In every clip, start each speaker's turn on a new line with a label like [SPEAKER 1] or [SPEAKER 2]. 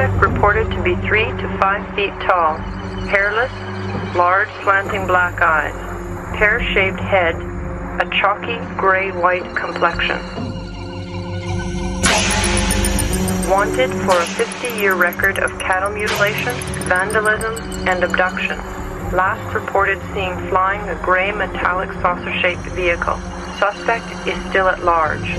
[SPEAKER 1] Suspect reported to be 3 to 5 feet tall, hairless, large slanting black eyes, pear-shaped head, a chalky gray-white complexion. Wanted for a 50-year record of cattle mutilation, vandalism, and abduction. Last reported seen flying a gray metallic saucer-shaped vehicle. Suspect is still at large.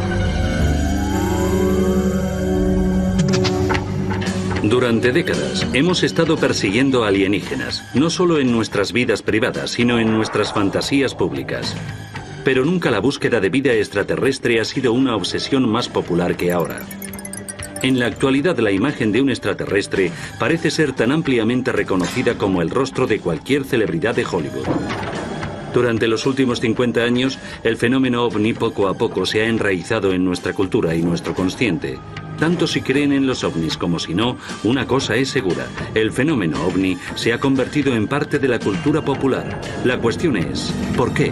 [SPEAKER 2] Durante décadas hemos estado persiguiendo alienígenas, no solo en nuestras vidas privadas, sino en nuestras fantasías públicas. Pero nunca la búsqueda de vida extraterrestre ha sido una obsesión más popular que ahora. En la actualidad, la imagen de un extraterrestre parece ser tan ampliamente reconocida como el rostro de cualquier celebridad de Hollywood. Durante los últimos 50 años, el fenómeno ovni poco a poco se ha enraizado en nuestra cultura y nuestro consciente. Tanto si creen en los ovnis como si no, una cosa es segura: el fenómeno ovni se ha convertido en parte de la cultura popular. La cuestión es, ¿por qué?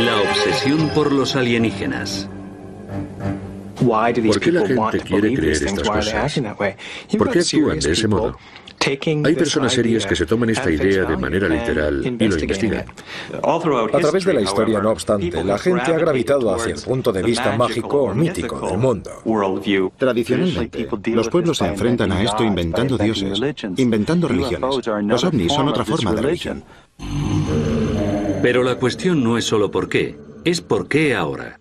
[SPEAKER 2] La obsesión por los alienígenas.
[SPEAKER 3] ¿Por qué la gente quiere creer estas cosas? ¿Por qué actúan de ese modo? Hay personas serias que se toman esta idea de manera literal y lo investigan.
[SPEAKER 4] A través de la historia, no obstante, la gente ha gravitado hacia el punto de vista mágico o mítico del mundo.
[SPEAKER 5] Tradicionalmente, los pueblos se enfrentan a esto inventando dioses, inventando religiones. Los ovnis son otra forma de religión.
[SPEAKER 2] Pero la cuestión no es solo por qué, es por qué ahora.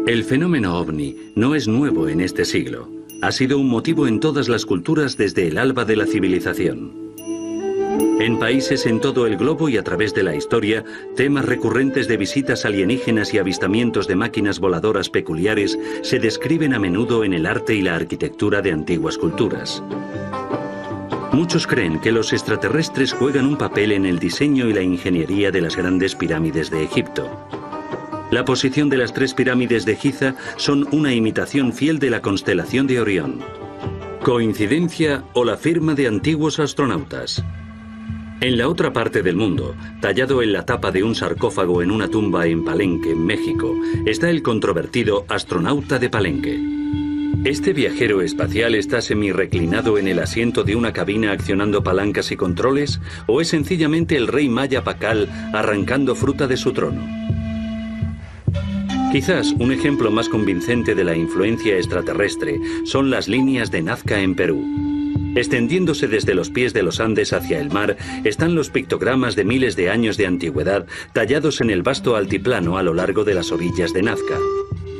[SPEAKER 2] El fenómeno ovni no es nuevo en este siglo. Ha sido un motivo en todas las culturas desde el alba de la civilización. En países en todo el globo y a través de la historia, temas recurrentes de visitas alienígenas y avistamientos de máquinas voladoras peculiares se describen a menudo en el arte y la arquitectura de antiguas culturas. Muchos creen que los extraterrestres juegan un papel en el diseño y la ingeniería de las grandes pirámides de Egipto. La posición de las 3 pirámides de Giza son una imitación fiel de la constelación de Orión. ¿Coincidencia o la firma de antiguos astronautas? En la otra parte del mundo, tallado en la tapa de un sarcófago en una tumba en Palenque, México, está el controvertido astronauta de Palenque. ¿Este viajero espacial está semirreclinado en el asiento de una cabina accionando palancas y controles? ¿O es sencillamente el rey maya Pacal arrancando fruta de su trono? Quizás un ejemplo más convincente de la influencia extraterrestre son las líneas de Nazca en Perú. Extendiéndose desde los pies de los Andes hacia el mar están los pictogramas de miles de años de antigüedad tallados en el vasto altiplano a lo largo de las orillas de Nazca.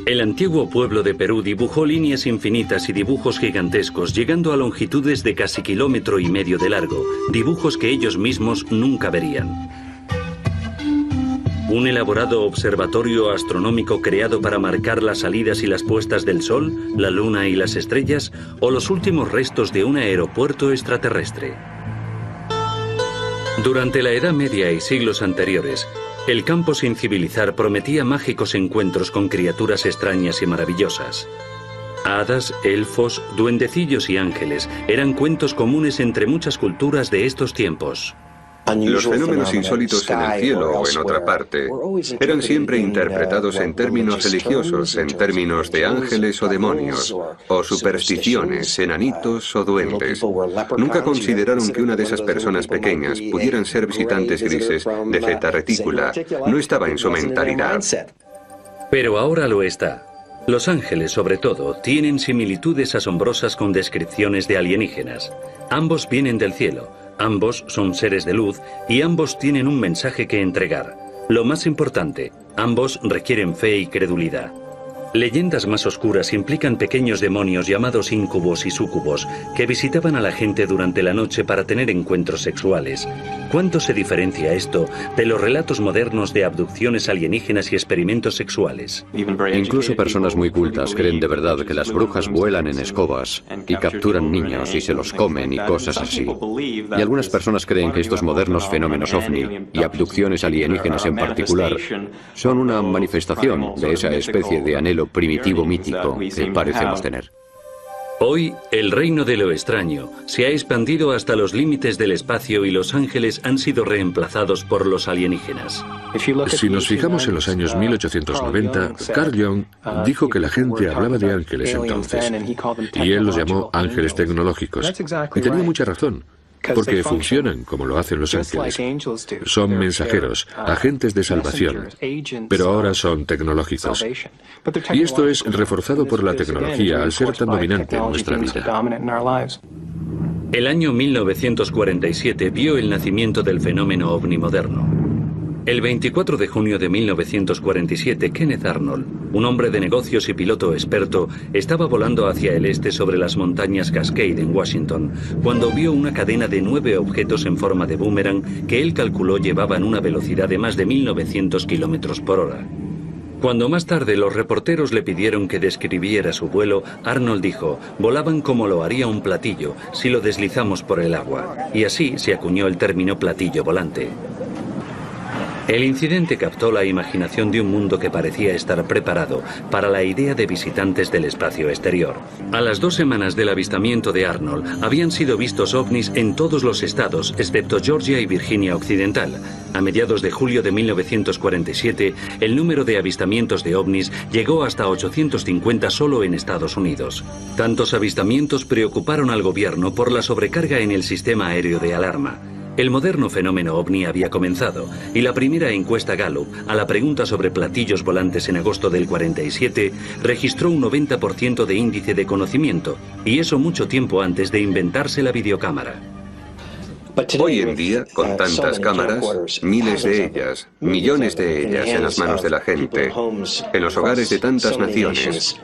[SPEAKER 2] El antiguo pueblo de Perú dibujó líneas infinitas y dibujos gigantescos, llegando a longitudes de casi 1,5 kilómetros de largo, dibujos que ellos mismos nunca verían. ¿Un elaborado observatorio astronómico creado para marcar las salidas y las puestas del Sol, la Luna y las estrellas, o los últimos restos de un aeropuerto extraterrestre? Durante la Edad Media y siglos anteriores, el campo sin civilizar prometía mágicos encuentros con criaturas extrañas y maravillosas. Hadas, elfos, duendecillos y ángeles eran cuentos comunes entre muchas culturas de estos tiempos.
[SPEAKER 6] Los fenómenos insólitos en el cielo o en otra parte eran siempre interpretados en términos religiosos, en términos de ángeles o demonios, o supersticiones, enanitos o duendes. Nunca consideraron que una de esas personas pequeñas pudieran ser visitantes grises de Zeta Reticula. No estaba en su mentalidad.
[SPEAKER 2] Pero ahora lo está. Los ángeles, sobre todo, tienen similitudes asombrosas con descripciones de alienígenas. Ambos vienen del cielo. Ambos son seres de luz y ambos tienen un mensaje que entregar. Lo más importante, ambos requieren fe y credulidad. Leyendas más oscuras implican pequeños demonios llamados íncubos y súcubos que visitaban a la gente durante la noche para tener encuentros sexuales. ¿Cuánto se diferencia esto de los relatos modernos de abducciones alienígenas y experimentos sexuales?
[SPEAKER 7] Incluso personas muy cultas creen de verdad que las brujas vuelan en escobas y capturan niños y se los comen y cosas así. Y algunas personas creen que estos modernos fenómenos ovni y abducciones alienígenas en particular son una manifestación de esa especie de anhelo primitivo mítico que parecemos tener.
[SPEAKER 2] Hoy, el reino de lo extraño se ha expandido hasta los límites del espacio y los ángeles han sido reemplazados por los alienígenas.
[SPEAKER 3] Si nos fijamos en los años 1890, Carl Jung dijo que la gente hablaba de ángeles entonces, y él los llamó ángeles tecnológicos. Y tenía mucha razón, porque funcionan como lo hacen los ángeles. Son mensajeros, agentes de salvación, pero ahora son tecnológicos. Y esto es reforzado por la tecnología al ser tan dominante en nuestra vida.
[SPEAKER 2] El año 1947 vio el nacimiento del fenómeno ovni moderno. El 24 de junio de 1947, Kenneth Arnold, un hombre de negocios y piloto experto, estaba volando hacia el este sobre las montañas Cascade en Washington, cuando vio una cadena de 9 objetos en forma de boomerang que él calculó llevaban una velocidad de más de 1900 kilómetros por hora. Cuando más tarde los reporteros le pidieron que describiera su vuelo, Arnold dijo: volaban como lo haría un platillo si lo deslizamos por el agua, y así se acuñó el término platillo volante. El incidente captó la imaginación de un mundo que parecía estar preparado para la idea de visitantes del espacio exterior. A las 2 semanas del avistamiento de Arnold, habían sido vistos ovnis en todos los estados, excepto Georgia y Virginia Occidental. A mediados de julio de 1947, el número de avistamientos de ovnis llegó hasta 850 solo en Estados Unidos. Tantos avistamientos preocuparon al gobierno por la sobrecarga en el sistema aéreo de alarma. El moderno fenómeno ovni había comenzado, y la primera encuesta Gallup, a la pregunta sobre platillos volantes en agosto del 47, registró un 90% de índice de conocimiento, y eso mucho tiempo antes de inventarse la videocámara.
[SPEAKER 6] Hoy en día, con tantas cámaras, miles de ellas, millones de ellas en las manos de la gente, en los hogares de tantas naciones,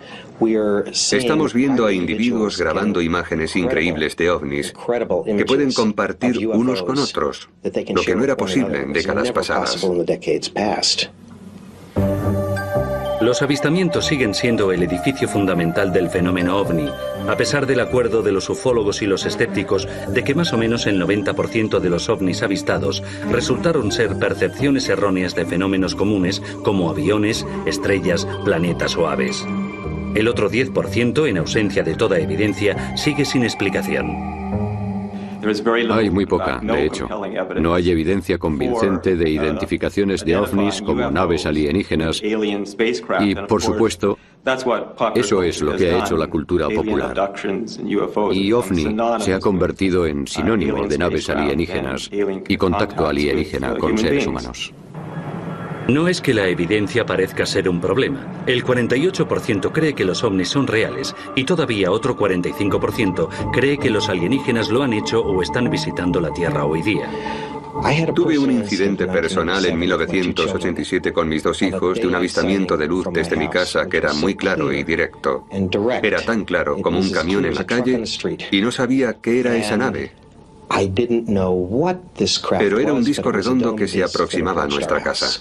[SPEAKER 6] estamos viendo a individuos grabando imágenes increíbles de ovnis que pueden compartir unos con otros, lo que no era posible en décadas pasadas.
[SPEAKER 2] Los avistamientos siguen siendo el edificio fundamental del fenómeno ovni, a pesar del acuerdo de los ufólogos y los escépticos de que más o menos el 90% de los ovnis avistados resultaron ser percepciones erróneas de fenómenos comunes como aviones, estrellas, planetas o aves. El otro 10%, en ausencia de toda evidencia, sigue sin explicación.
[SPEAKER 7] Hay muy poca, de hecho. No hay evidencia convincente de identificaciones de ovnis como naves alienígenas y, por supuesto, eso es lo que ha hecho la cultura popular. Y ovni se ha convertido en sinónimo de naves alienígenas y contacto alienígena con seres humanos.
[SPEAKER 2] No es que la evidencia parezca ser un problema. El 48% cree que los ovnis son reales y todavía otro 45% cree que los alienígenas lo han hecho o están visitando la Tierra hoy día.
[SPEAKER 6] Tuve un incidente personal en 1987 con mis 2 hijos de un avistamiento de luz desde mi casa que era muy claro y directo. Era tan claro como un camión en la calle y no sabía qué era esa nave. Pero era un disco redondo que se aproximaba a nuestra casa.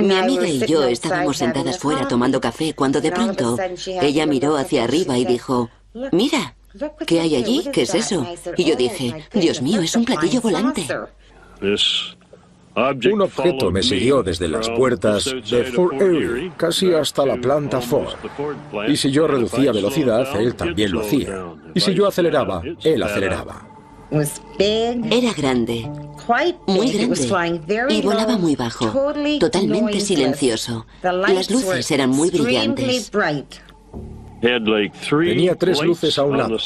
[SPEAKER 8] Mi amiga y yo estábamos sentadas fuera tomando café cuando de pronto ella miró hacia arriba y dijo: mira, ¿qué hay allí? ¿Qué es eso? Y yo dije: Dios mío, es un platillo volante.
[SPEAKER 4] Un objeto me siguió desde las puertas de Fort Erie, casi hasta la planta Ford. Y si yo reducía velocidad, él también lo hacía. Y si yo aceleraba, él aceleraba.
[SPEAKER 8] Era grande, muy grande, y volaba muy bajo, totalmente silencioso. Las luces eran muy brillantes.
[SPEAKER 4] Tenía 3 luces a un lado.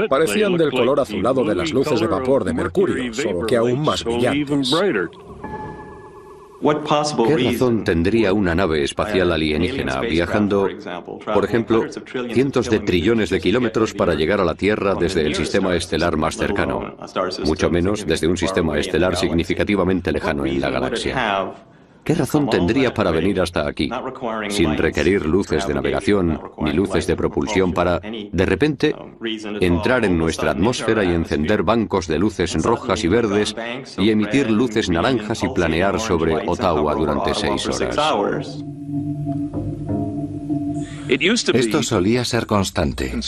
[SPEAKER 4] Parecían del color azulado de las luces de vapor de mercurio, solo que aún más brillantes.
[SPEAKER 7] ¿Qué razón tendría una nave espacial alienígena viajando, por ejemplo, cientos de trillones de kilómetros para llegar a la Tierra desde el sistema estelar más cercano, mucho menos desde un sistema estelar significativamente lejano en la galaxia? ¿Qué razón tendría para venir hasta aquí, sin requerir luces de navegación ni luces de propulsión para, de repente, entrar en nuestra atmósfera y encender bancos de luces rojas y verdes y emitir luces naranjas y planear sobre Ottawa durante 6 horas?
[SPEAKER 9] Esto solía ser constante.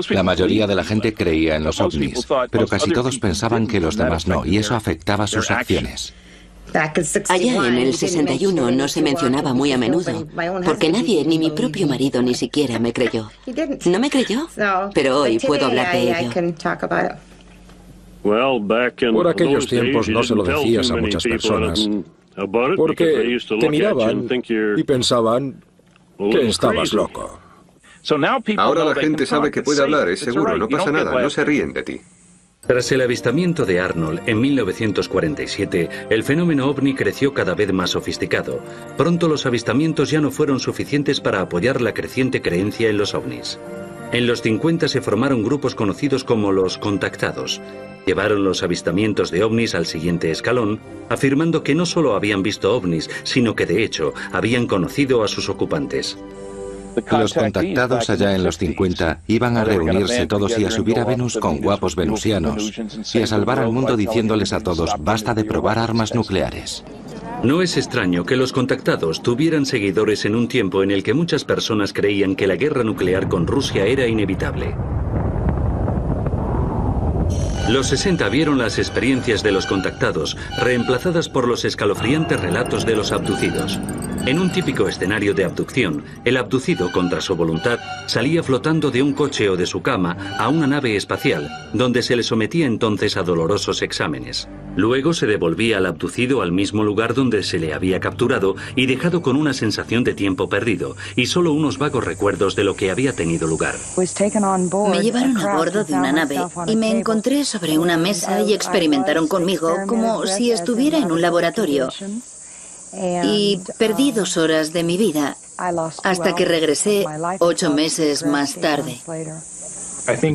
[SPEAKER 9] La mayoría de la gente creía en los ovnis, pero casi todos pensaban que los demás no, y eso afectaba sus acciones.
[SPEAKER 8] Allá en el 61 no se mencionaba muy a menudo, porque nadie, ni mi propio marido ni siquiera me creyó. ¿No me creyó? Pero hoy puedo hablar de ello.
[SPEAKER 4] Por aquellos tiempos no se lo decías a muchas personas, porque te miraban y pensaban que estabas loco.
[SPEAKER 6] Ahora la gente sabe que puede hablar, es seguro, no pasa nada, no se ríen de ti.
[SPEAKER 2] Tras el avistamiento de Arnold en 1947, el fenómeno ovni creció cada vez más sofisticado. Pronto los avistamientos ya no fueron suficientes para apoyar la creciente creencia en los ovnis. En los 50 se formaron grupos conocidos como los contactados. Llevaron los avistamientos de ovnis al siguiente escalón, afirmando que no solo habían visto ovnis, sino que de hecho habían conocido a sus ocupantes.
[SPEAKER 9] Los contactados allá en los 50 iban a reunirse todos y a subir a Venus con guapos venusianos y a salvar al mundo diciéndoles a todos, basta de probar armas nucleares.
[SPEAKER 2] No es extraño que los contactados tuvieran seguidores en un tiempo en el que muchas personas creían que la guerra nuclear con Rusia era inevitable. Los 60 vieron las experiencias de los contactados reemplazadas por los escalofriantes relatos de los abducidos. En un típico escenario de abducción, el abducido, contra su voluntad, salía flotando de un coche o de su cama a una nave espacial, donde se le sometía entonces a dolorosos exámenes. Luego se devolvía al abducido al mismo lugar donde se le había capturado y dejado con una sensación de tiempo perdido y solo unos vagos recuerdos de lo que había tenido lugar.
[SPEAKER 10] Me llevaron a bordo de una nave y me encontré sobre una mesa y experimentaron conmigo como si estuviera en un laboratorio. Y perdí 2 horas de mi vida hasta que regresé 8 meses más tarde.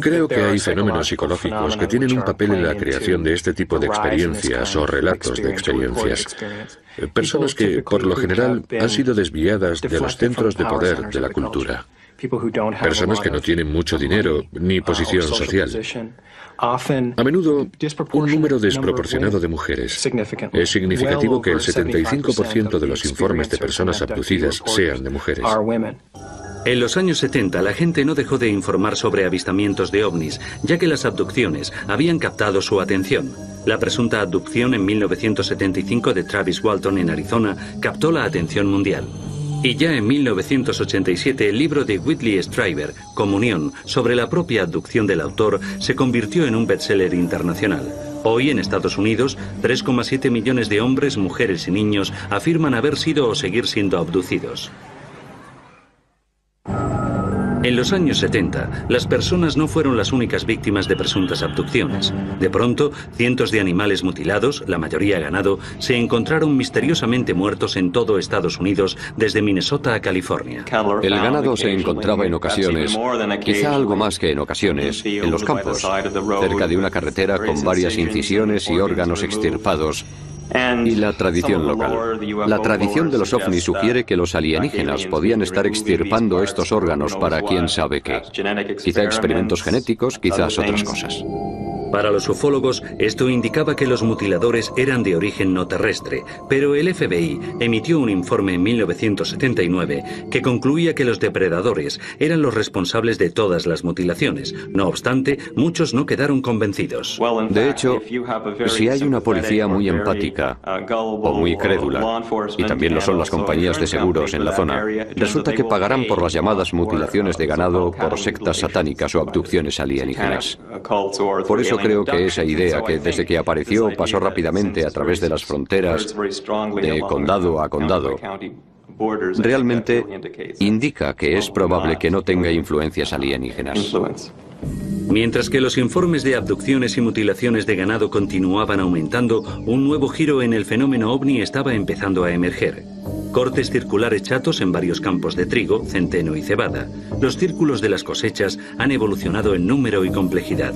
[SPEAKER 3] Creo que hay fenómenos psicológicos que tienen un papel en la creación de este tipo de experiencias o relatos de experiencias. Personas que, por lo general, han sido desviadas de los centros de poder de la cultura. Personas que no tienen mucho dinero ni posición social. A menudo, un número desproporcionado de mujeres. Es significativo que el 75% de los informes de personas abducidas sean de mujeres.
[SPEAKER 2] En los años 70, la gente no dejó de informar sobre avistamientos de ovnis, ya que las abducciones habían captado su atención. La presunta abducción en 1975 de Travis Walton en Arizona captó la atención mundial. Y ya en 1987 el libro de Whitley Strieber, Comunión, sobre la propia abducción del autor, se convirtió en un bestseller internacional. Hoy en Estados Unidos, 3,7 millones de hombres, mujeres y niños afirman haber sido o seguir siendo abducidos. En los años 70, las personas no fueron las únicas víctimas de presuntas abducciones. De pronto, cientos de animales mutilados, la mayoría ganado, se encontraron misteriosamente muertos en todo Estados Unidos, desde Minnesota a California.
[SPEAKER 7] El ganado se encontraba en ocasiones, quizá algo más que en ocasiones, en los campos, cerca de una carretera con varias incisiones y órganos extirpados. Y la tradición local. La tradición de los ovnis sugiere que los alienígenas podían estar extirpando estos órganos para quién sabe qué. Quizá experimentos genéticos, quizás otras cosas.
[SPEAKER 2] Para los ufólogos, esto indicaba que los mutiladores eran de origen no terrestre, pero el FBI emitió un informe en 1979 que concluía que los depredadores eran los responsables de todas las mutilaciones. No obstante, muchos no quedaron convencidos.
[SPEAKER 7] De hecho, si hay una policía muy empática o muy crédula, y también lo son las compañías de seguros en la zona, resulta que pagarán por las llamadas mutilaciones de ganado por sectas satánicas o abducciones alienígenas. Por eso creo que esa idea que desde que apareció pasó rápidamente a través de las fronteras de condado a condado, realmente indica que es probable que no tenga influencias alienígenas.
[SPEAKER 2] Mientras que los informes de abducciones y mutilaciones de ganado continuaban aumentando, un nuevo giro en el fenómeno ovni estaba empezando a emerger. Cortes circulares chatos en varios campos de trigo, centeno y cebada. Los círculos de las cosechas han evolucionado en número y complejidad.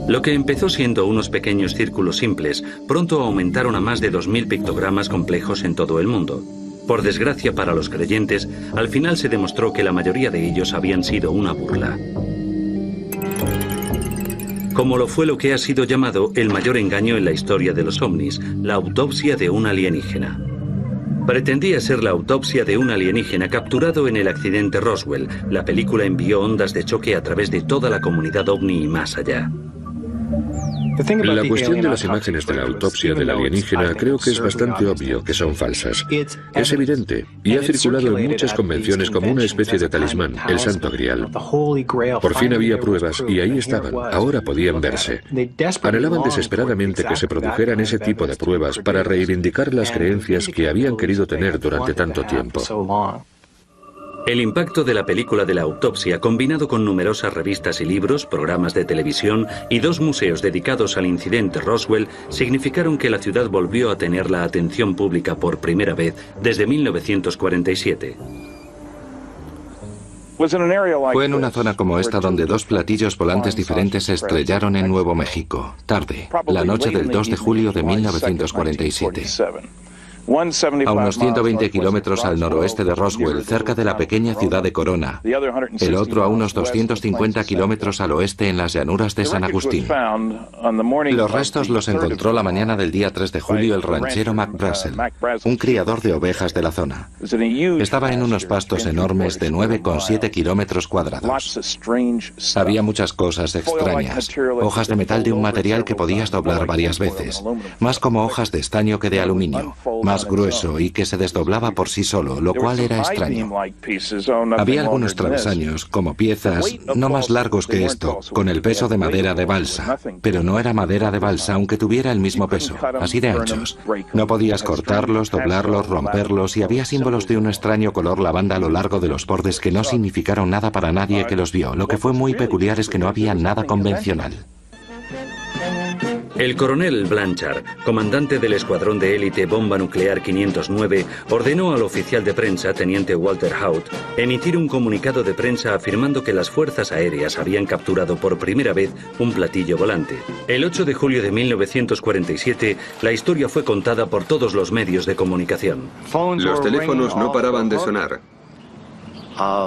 [SPEAKER 2] Lo que empezó siendo unos pequeños círculos simples, pronto aumentaron a más de 2000 pictogramas complejos en todo el mundo. Por desgracia para los creyentes, al final se demostró que la mayoría de ellos habían sido una burla. Como lo fue lo que ha sido llamado el mayor engaño en la historia de los ovnis, la autopsia de un alienígena. Pretendía ser la autopsia de un alienígena capturado en el accidente Roswell. La película envió ondas de choque a través de toda la comunidad ovni y más allá.
[SPEAKER 3] La cuestión de las imágenes de la autopsia del alienígena creo que es bastante obvio que son falsas. Es evidente y ha circulado en muchas convenciones como una especie de talismán, el Santo Grial. Por fin había pruebas y ahí estaban, ahora podían verse. Anhelaban desesperadamente que se produjeran ese tipo de pruebas para reivindicar las creencias que habían querido tener durante tanto tiempo.
[SPEAKER 2] El impacto de la película de la autopsia, combinado con numerosas revistas y libros, programas de televisión y 2 museos dedicados al incidente Roswell, significaron que la ciudad volvió a tener la atención pública por primera vez desde 1947.
[SPEAKER 9] Fue en una zona como esta donde 2 platillos volantes diferentes se estrellaron en Nuevo México, tarde, la noche del 2 de julio de 1947. A unos 120 kilómetros al noroeste de Roswell, cerca de la pequeña ciudad de Corona. El otro a unos 250 kilómetros al oeste en las llanuras de San Agustín. Los restos los encontró la mañana del día 3 de julio el ranchero Mac Brazel, un criador de ovejas de la zona. Estaba en unos pastos enormes de 9,7 kilómetros cuadrados. Había muchas cosas extrañas. Hojas de metal de un material que podías doblar varias veces, más como hojas de estaño que de aluminio, más grueso y que se desdoblaba por sí solo, lo cual era extraño. Había algunos travesaños, como piezas, no más largos que esto, con el peso de madera de balsa, pero no era madera de balsa aunque tuviera el mismo peso, así de anchos. No podías cortarlos, doblarlos, romperlos y había símbolos de un extraño color lavanda a lo largo de los bordes que no significaron nada para nadie que los vio. Lo que fue muy peculiar es que no había nada convencional.
[SPEAKER 2] El coronel Blanchard, comandante del escuadrón de élite Bomba Nuclear 509, ordenó al oficial de prensa, teniente Walter Haut, emitir un comunicado de prensa afirmando que las fuerzas aéreas habían capturado por primera vez un platillo volante. El 8 de julio de 1947, la historia fue contada por todos los medios de comunicación.
[SPEAKER 6] Los teléfonos no paraban de sonar.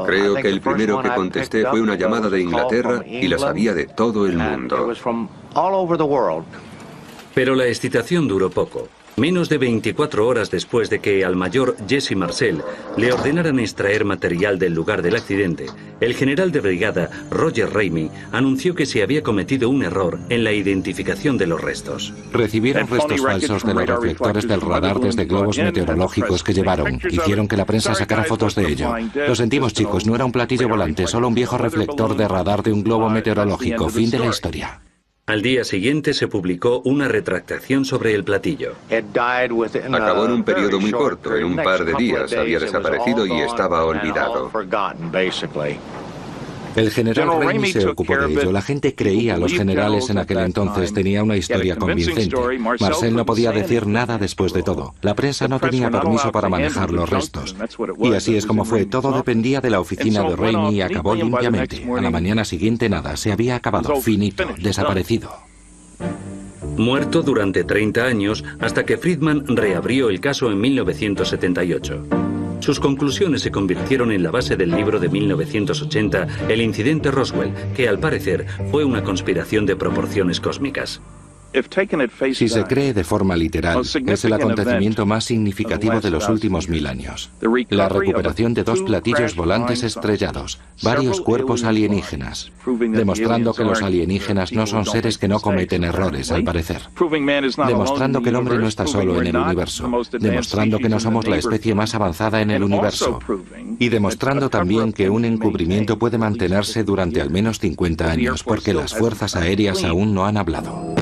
[SPEAKER 6] Creo que el primero que contesté fue una llamada de Inglaterra y la sabía de todo el mundo.
[SPEAKER 2] Pero la excitación duró poco. Menos de 24 horas después de que al mayor Jesse Marcel le ordenaran extraer material del lugar del accidente, el general de brigada Roger Ramey anunció que se había cometido un error en la identificación de los restos.
[SPEAKER 9] Recibieron restos falsos de los reflectores del radar desde globos meteorológicos que llevaron. Hicieron que la prensa sacara fotos de ello. Lo sentimos, chicos, no era un platillo volante, solo un viejo reflector de radar de un globo meteorológico. Fin de la historia.
[SPEAKER 2] Al día siguiente se publicó una retractación sobre el platillo.
[SPEAKER 6] Acabó en un periodo muy corto, en un par de días había desaparecido y estaba olvidado.
[SPEAKER 9] El general Ramey se ocupó de ello. La gente creía a los generales en aquel entonces. Tenía una historia convincente. Marcel no podía decir nada después de todo. La prensa no tenía permiso para manejar los restos. Y así es como fue. Todo dependía de la oficina de Ramey y acabó limpiamente. A la mañana siguiente nada. Se había acabado. Finito. Desaparecido.
[SPEAKER 2] Muerto durante 30 años hasta que Friedman reabrió el caso en 1978. Sus conclusiones se convirtieron en la base del libro de 1980, El incidente Roswell, que al parecer fue una conspiración de proporciones cósmicas.
[SPEAKER 9] Si se cree de forma literal, es el acontecimiento más significativo de los últimos 1000 años. La recuperación de 2 platillos volantes estrellados, varios cuerpos alienígenas, demostrando que los alienígenas no son seres que no cometen errores, al parecer. Demostrando que el hombre no está solo en el universo, demostrando que no somos la especie más avanzada en el universo, y demostrando también que un encubrimiento puede mantenerse durante al menos 50 años, porque las fuerzas aéreas aún no han hablado.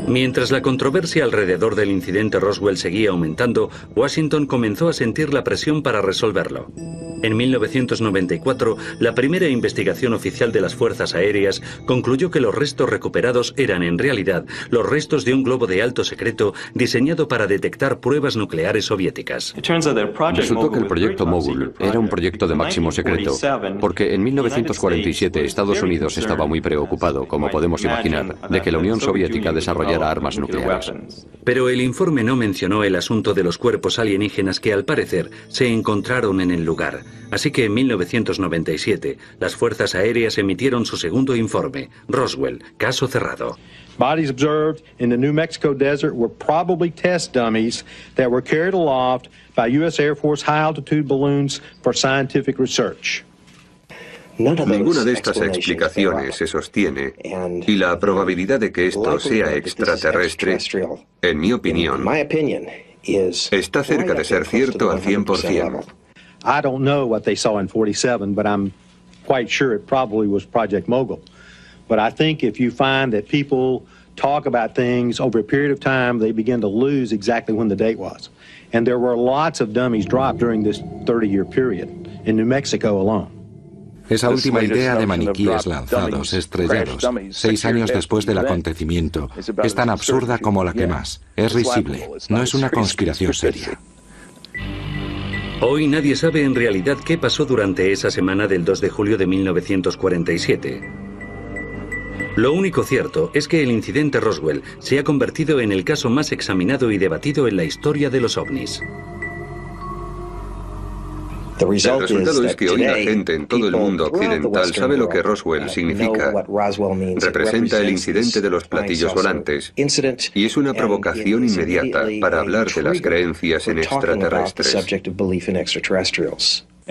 [SPEAKER 2] Mientras la controversia alrededor del incidente Roswell seguía aumentando, Washington comenzó a sentir la presión para resolverlo. En 1994, la primera investigación oficial de las Fuerzas Aéreas concluyó que los restos recuperados eran en realidad los restos de un globo de alto secreto diseñado para detectar pruebas nucleares soviéticas.
[SPEAKER 7] Resultó que el proyecto Mogul era un proyecto de máximo secreto, porque en 1947 Estados Unidos estaba muy preocupado, como podemos imaginar, de que la Unión Soviética desarrollara armas nucleares.
[SPEAKER 2] Pero el informe no mencionó el asunto de los cuerpos alienígenas que al parecer se encontraron en el lugar. Así que en 1997, las Fuerzas Aéreas emitieron su segundo informe, Roswell, caso cerrado.
[SPEAKER 11] Bodies observed in the New Mexico desert were probably test dummies that were carried aloft by U.S. Air Force high-altitude balloons for scientific research.
[SPEAKER 6] Ninguna de estas explicaciones se sostiene, y la probabilidad de que esto sea extraterrestre, en mi opinión, está cerca de ser cierto al 100%.
[SPEAKER 11] I don't know what they saw in 47, but I'm quite sure it probably was Project Mogul. But I think if you find that people talk about things over a period of time, they begin to lose exactly when the date was. And there were lots of dummies dropped during this 30-year period in New Mexico alone.
[SPEAKER 9] Esa última idea de maniquíes lanzados, estrellados, 6 años después del acontecimiento, es tan absurda como la que más. Es risible, no es una conspiración seria.
[SPEAKER 2] Hoy nadie sabe en realidad qué pasó durante esa semana del 2 de julio de 1947. Lo único cierto es que el incidente Roswell se ha convertido en el caso más examinado y debatido en la historia de los ovnis.
[SPEAKER 6] El resultado es que hoy la gente en todo el mundo occidental sabe lo que Roswell significa. Representa el incidente de los platillos volantes y es una provocación inmediata para hablar de las creencias en extraterrestres.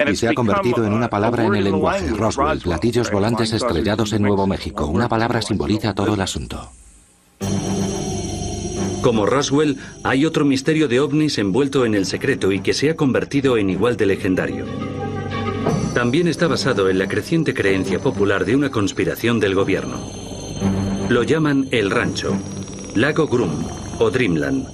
[SPEAKER 9] Y se ha convertido en una palabra en el lenguaje. Roswell, platillos volantes estrellados en Nuevo México. Una palabra simboliza todo el asunto.
[SPEAKER 2] Como Roswell, hay otro misterio de ovnis envuelto en el secreto y que se ha convertido en igual de legendario. También está basado en la creciente creencia popular de una conspiración del gobierno. Lo llaman el Rancho, Lago Grum o Dreamland,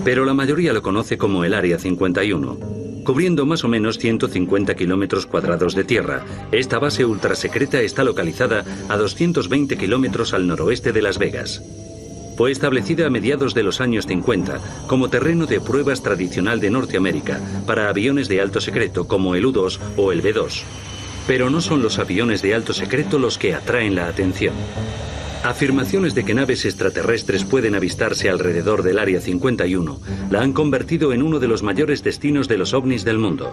[SPEAKER 2] pero la mayoría lo conoce como el Área 51. Cubriendo más o menos 150 kilómetros cuadrados de tierra, esta base ultrasecreta está localizada a 220 kilómetros al noroeste de Las Vegas. Fue establecida a mediados de los años 50 como terreno de pruebas tradicional de Norteamérica para aviones de alto secreto como el U-2 o el B-2. Pero no son los aviones de alto secreto los que atraen la atención. Afirmaciones de que naves extraterrestres pueden avistarse alrededor del Área 51 la han convertido en uno de los mayores destinos de los ovnis del mundo.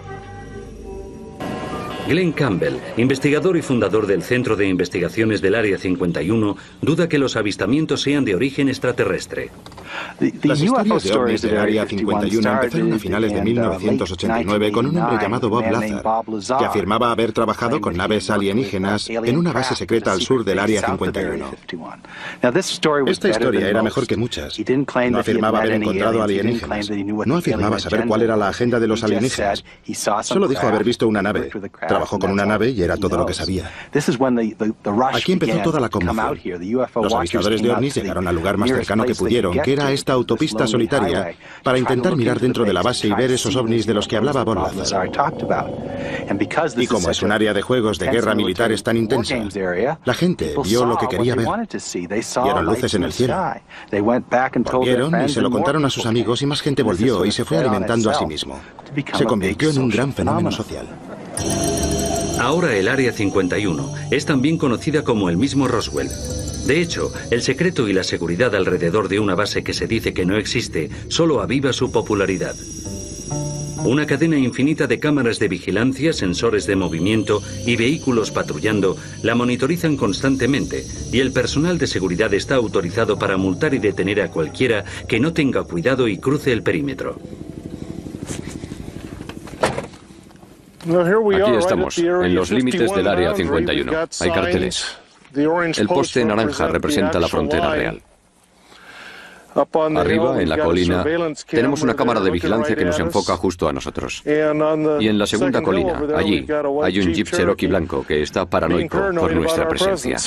[SPEAKER 2] Glenn Campbell, investigador y fundador del Centro de Investigaciones del Área 51, duda que los avistamientos sean de origen extraterrestre.
[SPEAKER 5] Las historias de ovnis del Área 51 empezaron a finales de 1989 con un hombre llamado Bob Lazar, que afirmaba haber trabajado con naves alienígenas en una base secreta al sur del Área 51. Esta historia era mejor que muchas. No afirmaba haber encontrado alienígenas. No afirmaba saber cuál era la agenda de los alienígenas. Solo dijo haber visto una nave. Trabajó con una nave y era todo lo que sabía. Aquí empezó toda la conmoción. Los avistadores de ovnis llegaron al lugar más cercano que pudieron, que era esta autopista solitaria, para intentar mirar dentro de la base y ver esos ovnis de los que hablaba Bob Lazar. Y como es un área de juegos de guerra militares tan intensa, la gente vio lo que quería ver. Vieron luces en el cielo. Volvieron y se lo contaron a sus amigos y más gente volvió y se fue alimentando a sí mismo. Se convirtió en un gran fenómeno social.
[SPEAKER 2] Ahora el Área 51 es también conocida como el mismo Roswell. De hecho, el secreto y la seguridad alrededor de una base que se dice que no existe solo aviva su popularidad. Una cadena infinita de cámaras de vigilancia, sensores de movimiento y vehículos patrullando la monitorizan constantemente y el personal de seguridad está autorizado para multar y detener a cualquiera que no tenga cuidado y cruce el perímetro.
[SPEAKER 7] Aquí estamos, en los límites del Área 51. Hay carteles. El poste naranja representa la frontera real. Arriba, en la colina, tenemos una cámara de vigilancia que nos enfoca justo a nosotros. Y en la segunda colina, allí, hay un Jeep Cherokee blanco que está paranoico por nuestra presencia.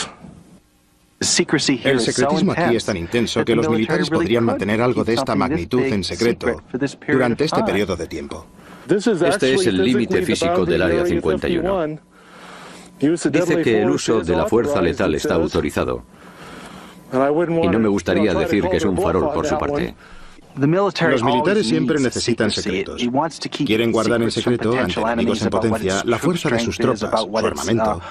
[SPEAKER 5] El secretismo aquí es tan intenso que los militares podrían mantener algo de esta magnitud en secreto durante este periodo de tiempo.
[SPEAKER 7] Este es el límite físico del Área 51. Dice que el uso de la fuerza letal está autorizado. Y no me gustaría decir que es un farol por su parte.
[SPEAKER 5] Los militares siempre necesitan secretos. Quieren guardar en secreto, ante enemigos en potencia, la fuerza de sus tropas, su armamento.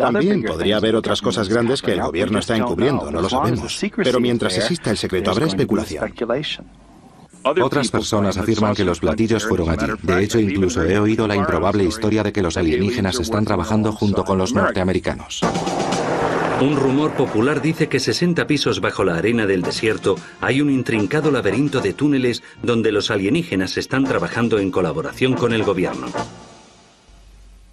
[SPEAKER 5] También podría haber otras cosas grandes que el gobierno está encubriendo, no lo sabemos. Pero mientras exista el secreto habrá especulación.
[SPEAKER 9] Otras personas afirman que los platillos fueron allí. De hecho, incluso he oído la improbable historia de que los alienígenas están trabajando junto con los norteamericanos.
[SPEAKER 2] Un rumor popular dice que 60 pisos bajo la arena del desierto hay un intrincado laberinto de túneles donde los alienígenas están trabajando en colaboración con el gobierno.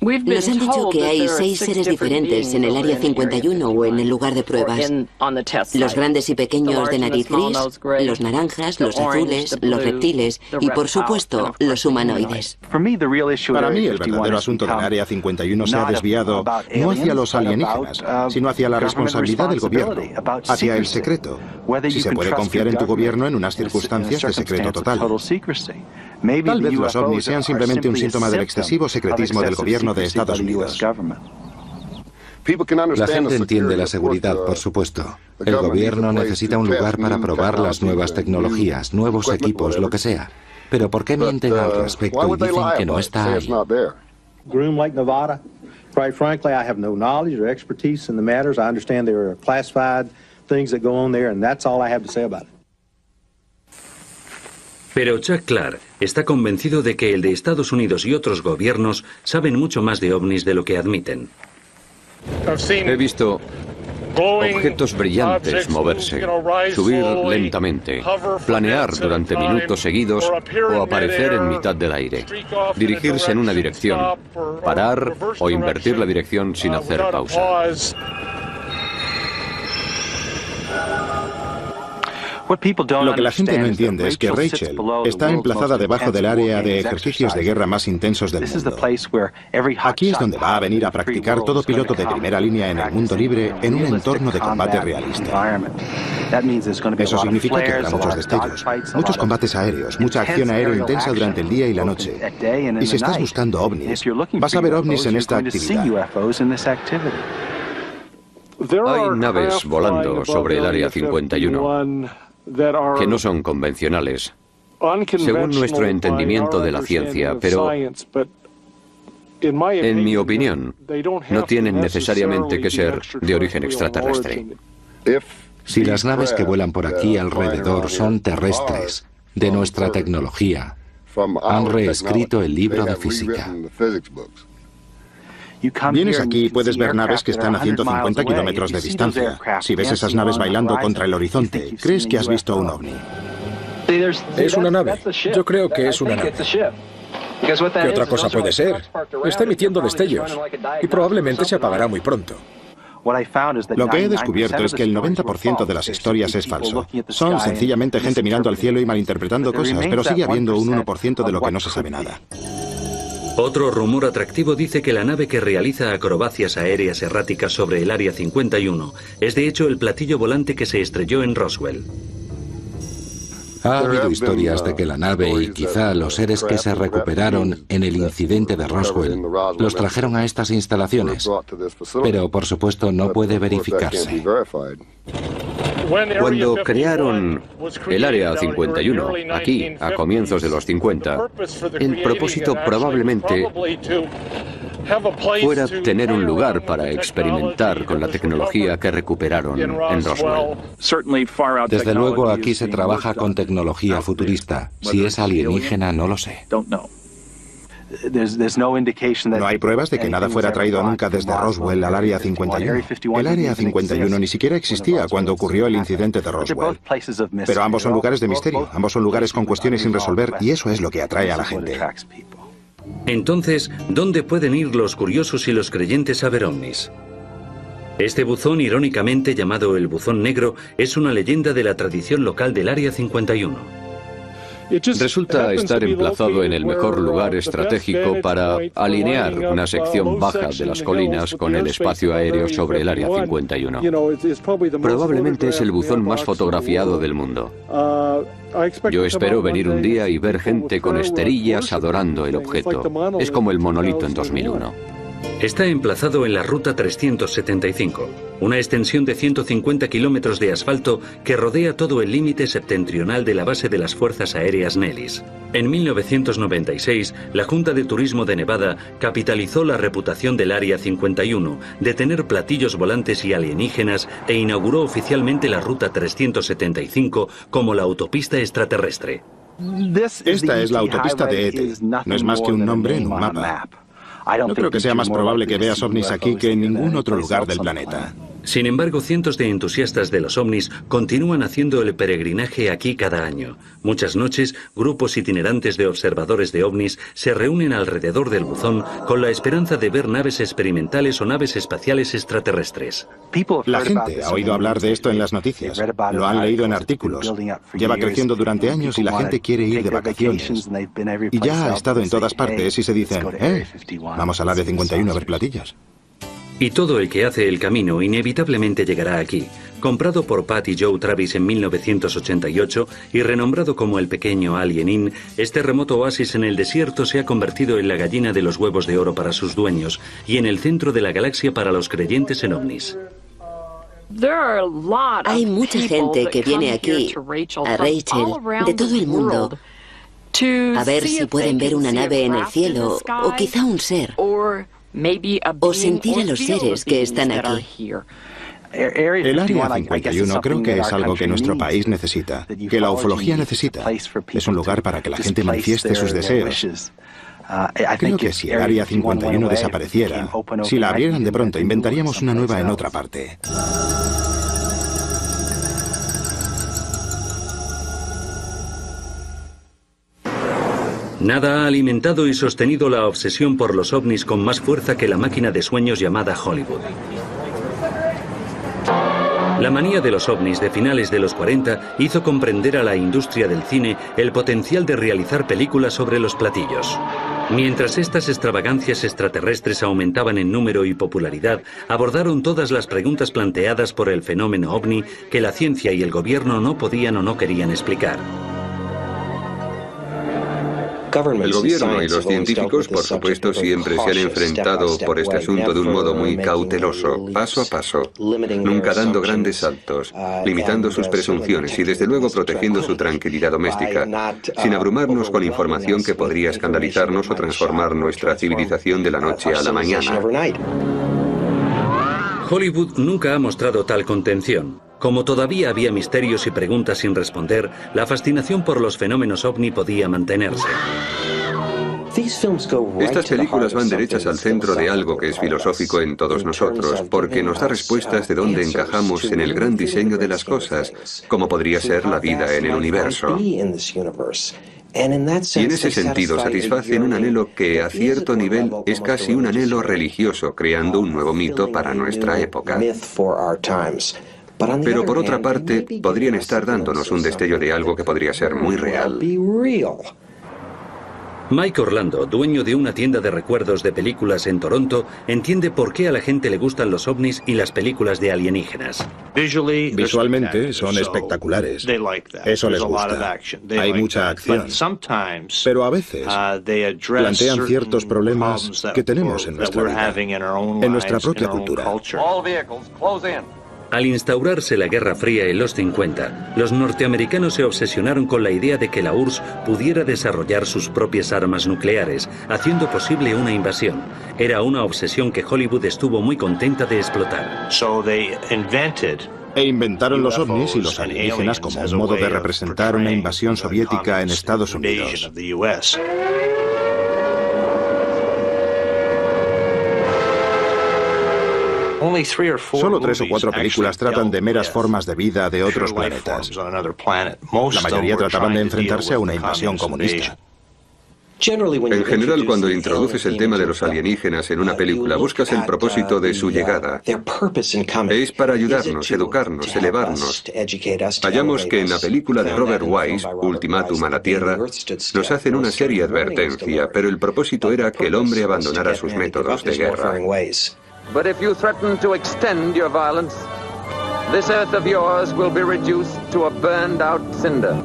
[SPEAKER 8] Nos han dicho que hay 6 seres diferentes en el Área 51 o en el lugar de pruebas. Los grandes y pequeños de nariz gris, los naranjas, los azules, los reptiles y, por supuesto, los humanoides.
[SPEAKER 5] Para mí, el verdadero asunto del Área 51 se ha desviado no hacia los alienígenas, sino hacia la responsabilidad del gobierno, hacia el secreto. Si se puede confiar en tu gobierno en unas circunstancias de secreto total. Tal vez los ovnis sean simplemente un síntoma del excesivo secretismo del gobierno de Estados Unidos.
[SPEAKER 9] La gente entiende la seguridad, por supuesto. El gobierno necesita un lugar para probar las nuevas tecnologías, nuevos equipos, lo que sea. Pero ¿por qué mienten al respecto y dicen que no está ahí?
[SPEAKER 11] Groom Lake, Nevada. Quite frankly, I have no knowledge or expertise in the matters. I understand there are classified things that go on there, and that's all I have to say about it.
[SPEAKER 2] Pero Chuck Clark está convencido de que el de Estados Unidos y otros gobiernos saben mucho más de ovnis de lo que admiten.
[SPEAKER 7] He visto objetos brillantes moverse, subir lentamente, planear durante minutos seguidos o aparecer en mitad del aire, dirigirse en una dirección, parar o invertir la dirección sin hacer pausa.
[SPEAKER 5] Lo que la gente no entiende es que Rachel está emplazada debajo del área de ejercicios de guerra más intensos del mundo. Aquí es donde va a venir a practicar todo piloto de primera línea en el mundo libre en un entorno de combate realista. Eso significa que habrá muchos destellos, muchos combates aéreos, mucha acción aérea intensa durante el día y la noche. Y si estás buscando ovnis, vas a ver ovnis en esta actividad.
[SPEAKER 7] Hay naves volando sobre el Área 51 que no son convencionales, según nuestro entendimiento de la ciencia, pero en mi opinión, no tienen necesariamente que ser de origen extraterrestre.
[SPEAKER 4] Si las naves que vuelan por aquí alrededor son terrestres, de nuestra tecnología, han reescrito el libro de física.
[SPEAKER 5] Vienes aquí y puedes ver naves que están a 150 kilómetros de distancia. Si ves esas naves bailando contra el horizonte, crees que has visto un ovni.
[SPEAKER 4] Es una nave. Yo creo que es una nave. ¿Qué otra cosa puede ser? Está emitiendo destellos y probablemente se apagará muy pronto.
[SPEAKER 5] Lo que he descubierto es que el 90% de las historias es falso. Son sencillamente gente mirando al cielo y malinterpretando cosas, pero sigue habiendo un 1% de lo que no se sabe nada.
[SPEAKER 2] Otro rumor atractivo dice que la nave que realiza acrobacias aéreas erráticas sobre el Área 51 es de hecho el platillo volante que se estrelló en Roswell.
[SPEAKER 4] Ha habido historias de que la nave y quizá los seres que se recuperaron en el incidente de Roswell los trajeron a estas instalaciones, pero por supuesto no puede verificarse.
[SPEAKER 7] Cuando crearon el Área 51, aquí, a comienzos de los 50, el propósito probablemente fuera tener un lugar para experimentar con la tecnología que recuperaron en Roswell.
[SPEAKER 4] Desde luego aquí se trabaja con tecnología futurista. Si es alienígena, no lo sé.
[SPEAKER 5] No hay pruebas de que nada fuera traído nunca desde Roswell al Área 51. El Área 51 ni siquiera existía cuando ocurrió el incidente de Roswell. Pero ambos son lugares de misterio, ambos son lugares con cuestiones sin resolver y eso es lo que atrae a la gente.
[SPEAKER 2] Entonces, ¿dónde pueden ir los curiosos y los creyentes a ver ovnis? Este buzón, irónicamente llamado el Buzón Negro, es una leyenda de la tradición local del Área 51.
[SPEAKER 7] Resulta estar emplazado en el mejor lugar estratégico para alinear una sección baja de las colinas con el espacio aéreo sobre el Área 51. Probablemente es el buzón más fotografiado del mundo. Yo espero venir un día y ver gente con esterillas adorando el objeto. Es como el monolito en 2001.
[SPEAKER 2] Está emplazado en la Ruta 375, una extensión de 150 kilómetros de asfalto que rodea todo el límite septentrional de la base de las Fuerzas Aéreas Nellis. En 1996, la Junta de Turismo de Nevada capitalizó la reputación del Área 51 de tener platillos volantes y alienígenas e inauguró oficialmente la Ruta 375 como la autopista extraterrestre.
[SPEAKER 5] Esta es la autopista de ET. No es más que un nombre en un mapa. No creo que sea más probable que veas ovnis aquí que en ningún otro lugar del planeta.
[SPEAKER 2] Sin embargo, cientos de entusiastas de los ovnis continúan haciendo el peregrinaje aquí cada año. Muchas noches, grupos itinerantes de observadores de ovnis se reúnen alrededor del buzón con la esperanza de ver naves experimentales o naves espaciales extraterrestres.
[SPEAKER 5] La gente ha oído hablar de esto en las noticias, lo han leído en artículos. Lleva creciendo durante años y la gente quiere ir de vacaciones. Y ya ha estado en todas partes y se dicen, vamos al Área 51 a ver platillos.
[SPEAKER 2] Y todo el que hace el camino inevitablemente llegará aquí. Comprado por Pat y Joe Travis en 1988 y renombrado como el pequeño Alien Inn, este remoto oasis en el desierto se ha convertido en la gallina de los huevos de oro para sus dueños y en el centro de la galaxia para los creyentes en ovnis.
[SPEAKER 8] Hay mucha gente que viene aquí, a Rachel, de todo el mundo, a ver si pueden ver una nave en el cielo o quizá un ser. O sentir a los seres que están aquí.
[SPEAKER 5] El Área 51 creo que es algo que nuestro país necesita, que la ufología necesita. Es un lugar para que la gente manifieste sus deseos. Creo que si el Área 51 desapareciera, si la abrieran de pronto, inventaríamos una nueva en otra parte.
[SPEAKER 2] Nada ha alimentado y sostenido la obsesión por los ovnis con más fuerza que la máquina de sueños llamada Hollywood. La manía de los ovnis de finales de los 40 hizo comprender a la industria del cine el potencial de realizar películas sobre los platillos. Mientras estas extravagancias extraterrestres aumentaban en número y popularidad, abordaron todas las preguntas planteadas por el fenómeno ovni que la ciencia y el gobierno no podían o no querían explicar.
[SPEAKER 6] El gobierno y los científicos, por supuesto, siempre se han enfrentado por este asunto de un modo muy cauteloso, paso a paso, nunca dando grandes saltos, limitando sus presunciones y, desde luego, protegiendo su tranquilidad doméstica, sin abrumarnos con información que podría escandalizarnos o transformar nuestra civilización de la noche a la mañana.
[SPEAKER 2] Hollywood nunca ha mostrado tal contención. Como todavía había misterios y preguntas sin responder, la fascinación por los fenómenos ovni podía mantenerse.
[SPEAKER 6] Estas películas van derechas al centro de algo que es filosófico en todos nosotros, porque nos da respuestas de dónde encajamos en el gran diseño de las cosas, como podría ser la vida en el universo. Y en ese sentido satisfacen un anhelo que, a cierto nivel, es casi un anhelo religioso, creando un nuevo mito para nuestra época. Pero por otra parte, podrían estar dándonos un destello de algo que podría ser muy real.
[SPEAKER 2] Mike Orlando, dueño de una tienda de recuerdos de películas en Toronto, entiende por qué a la gente le gustan los ovnis y las películas de alienígenas.
[SPEAKER 5] Visualmente son espectaculares. Eso les gusta. Hay mucha acción. Pero a veces plantean ciertos problemas que tenemos en nuestra vida, en nuestra propia cultura.
[SPEAKER 2] Al instaurarse la Guerra Fría en los 50, los norteamericanos se obsesionaron con la idea de que la URSS pudiera desarrollar sus propias armas nucleares, haciendo posible una invasión. Era una obsesión que Hollywood estuvo muy contenta de explotar.
[SPEAKER 5] E inventaron los ovnis y los alienígenas como un modo de representar una invasión soviética en Estados Unidos. Solo 3 o 4 películas tratan de meras formas de vida de otros planetas. La mayoría trataban de enfrentarse a una invasión comunista.
[SPEAKER 6] En general, cuando introduces el tema de los alienígenas en una película, buscas el propósito de su llegada. Es para ayudarnos, educarnos, elevarnos. Hallamos que en la película de Robert Wise, Ultimátum a la Tierra, nos hacen una seria advertencia, pero el propósito era que el hombre abandonara sus métodos de guerra.
[SPEAKER 12] But if you threaten to extend your violence, this earth of yours will be reduced to a burned out cinder.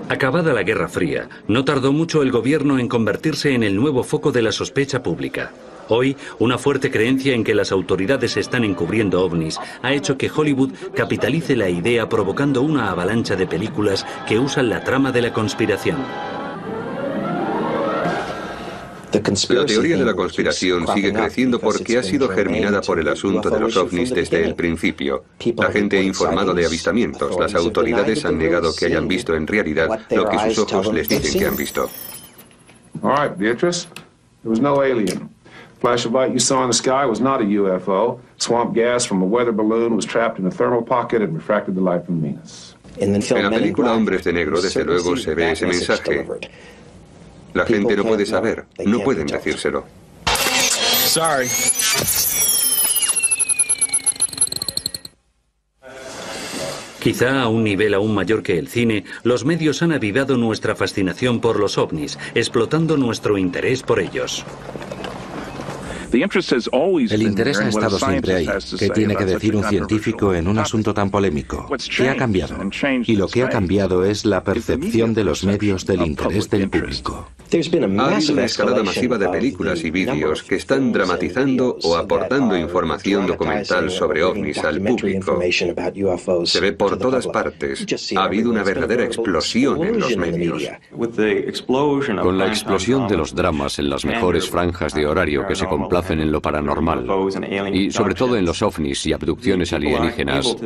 [SPEAKER 2] Acabada la Guerra Fría, no tardó mucho el gobierno en convertirse en el nuevo foco de la sospecha pública. Hoy, una fuerte creencia en que las autoridades están encubriendo ovnis ha hecho que Hollywood capitalice la idea provocando una avalancha de películas que usan la trama de la conspiración.
[SPEAKER 6] La teoría de la conspiración sigue creciendo porque ha sido germinada por el asunto de los ovnis desde el principio. La gente ha informado de avistamientos, las autoridades han negado que hayan visto en realidad lo que sus ojos les dicen que han visto.
[SPEAKER 13] Flash of light you saw in the sky was not a UFO. Swamp gas from a weather balloon was trapped in a thermal pocket and refracted the light from Venus.
[SPEAKER 6] En la película Hombres de Negro, desde luego, se ve ese mensaje. La gente no puede saber, no pueden decírselo.
[SPEAKER 14] Sorry.
[SPEAKER 2] Quizá a un nivel aún mayor que el cine, los medios han avivado nuestra fascinación por los ovnis, explotando nuestro interés por ellos.
[SPEAKER 4] El interés ha estado siempre ahí. ¿Qué tiene que decir un científico en un asunto tan polémico? ¿Qué ha cambiado? Y lo que ha cambiado es la percepción de los medios del interés del público.
[SPEAKER 6] Ha habido una escalada masiva de películas y vídeos que están dramatizando o aportando información documental sobre ovnis al público. Se ve por todas partes. Ha habido una verdadera explosión en los medios.
[SPEAKER 7] Con la explosión de los dramas en las mejores franjas de horario que se complacen en lo paranormal, y sobre todo en los ovnis y abducciones alienígenas,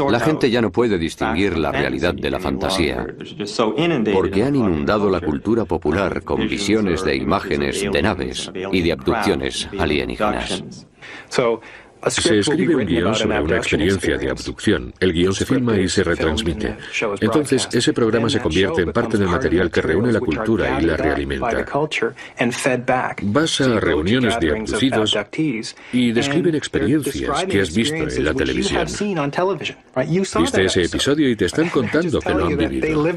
[SPEAKER 7] la gente ya no puede distinguir la realidad de la fantasía, porque han inundado la cultura popular con visiones de imágenes de naves y de abducciones alienígenas.
[SPEAKER 3] Se escribe un guión sobre una experiencia de abducción. El guión se filma y se retransmite. Entonces, ese programa se convierte en parte del material que reúne la cultura y la realimenta. Vas a reuniones de abducidos y describen experiencias que has visto en la televisión. Viste ese episodio y te están contando que lo han vivido.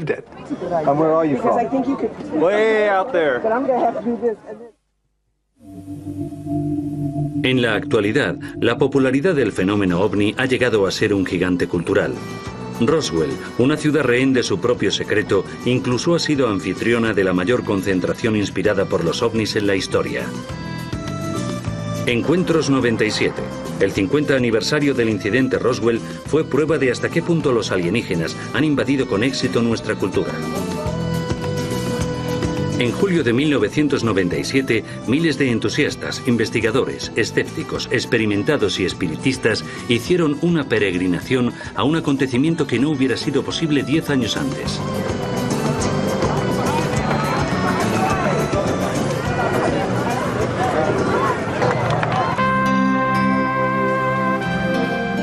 [SPEAKER 2] En la actualidad, la popularidad del fenómeno ovni ha llegado a ser un gigante cultural. Roswell, una ciudad rehén de su propio secreto, incluso ha sido anfitriona de la mayor concentración inspirada por los ovnis en la historia. Encuentros 97. El 50 aniversario del incidente Roswell fue prueba de hasta qué punto los alienígenas han invadido con éxito nuestra cultura. En julio de 1997, miles de entusiastas, investigadores, escépticos, experimentados y espiritistas hicieron una peregrinación a un acontecimiento que no hubiera sido posible 10 años antes.